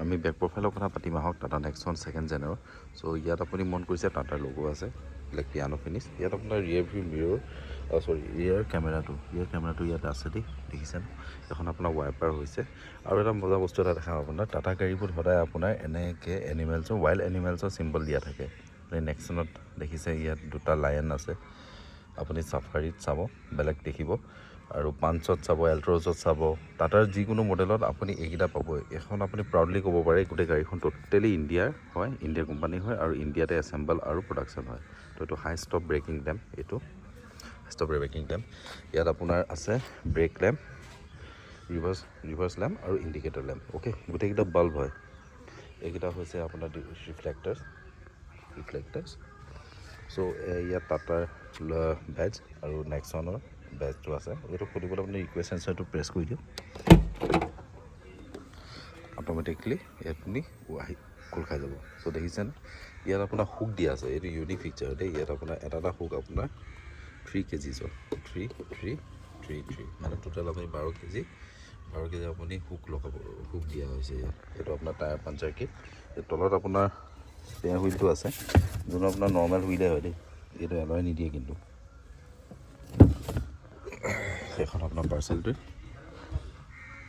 আমি বেক প্ৰফাইলৰ কথা পাতিম আহক টাটা নেক্সন ছেকেণ্ড জেনৰ চ' ইয়াত আপুনি মন কৰিছে টাটাৰ লোগো আছে ব্লেক পিয়ানো ফিনিছ ইয়াত আপোনাৰ ৰিয়েৰ ভিউ মিৰৰ ৰিয়েৰ কেমেৰাটো ইয়াত আছে দেখিছেনে এখন আপোনাৰ ৱাইপাৰ হৈছে আৰু এটা মজা বস্তু এটা দেখাম আপোনাৰ টাটা গাড়ীবোৰ সদায় আপোনাৰ এনেকৈ এনিমেলছৰ ৱাইল্ড এনিমেলছৰ চিম্বল দিয়া থাকে আপুনি নেক্সনত দেখিছে ইয়াত দুটা লায়ন আছে আপুনি চাফাৰীত চাব বেলেগ দেখিব আৰু পাঞ্চত চাব এল্ট্ৰছত চাব টাটাৰ যিকোনো মডেলত আপুনি এইকেইটা পাবই এখন আপুনি প্ৰাউডলি ক'ব পাৰে গোটেই গাড়ীখন টোটেলি ইণ্ডিয়াৰ হয় ইণ্ডিয়াৰ কোম্পানী হয় আৰু ইণ্ডিয়াতে এছেম্বল আৰু প্ৰডাকশ্যন হয় তো এইটো হাই ষ্টপ ব্ৰেকিং লেম্প ইয়াত আপোনাৰ আছে ব্ৰেক লেম্প ৰিভাৰ্ছ লেম্প আৰু ইণ্ডিকেটৰ লেম্প অ'কে গোটেইকেইটা বাল্ব হয় এইকেইটা হৈছে আপোনাৰ ৰিফ্লেক্টাৰ্ছ চ' ইয়াত টাটাৰ বেজ আৰু নেক্সনৰ বেজটো আছে এইটো খুলিবলৈ আপুনি ৰিকুৱেষ্ট চেঞ্চাৰটো প্ৰেছ কৰি দিয়ক অট'মেটিকলি আপুনি আহি খোল খাই যাব চ' দেখিছেনে ইয়াত আপোনাৰ হুক দিয়া আছে এইটো ইউনিক ফিচাৰ দেই ইয়াত আপোনাৰ এটা হুক আপোনাৰ 3 কেজিছৰ 3 মানে টোটেল আপুনি 12 কেজি আপুনি হুক লগাব হুক দিয়া হৈছে ইয়াত এইটো আপোনাৰ টায়াৰ পাঞ্চাৰ কিট তলত আপোনাৰ স্পেয়াৰ হুইলটো আছে যোনটো আপোনাৰ নৰ্মেল হুইলে হয় দেই এইটো এলয় নিদিয়ে কিন্তু এখন আপোনাৰ পাৰ্চেলটোৱে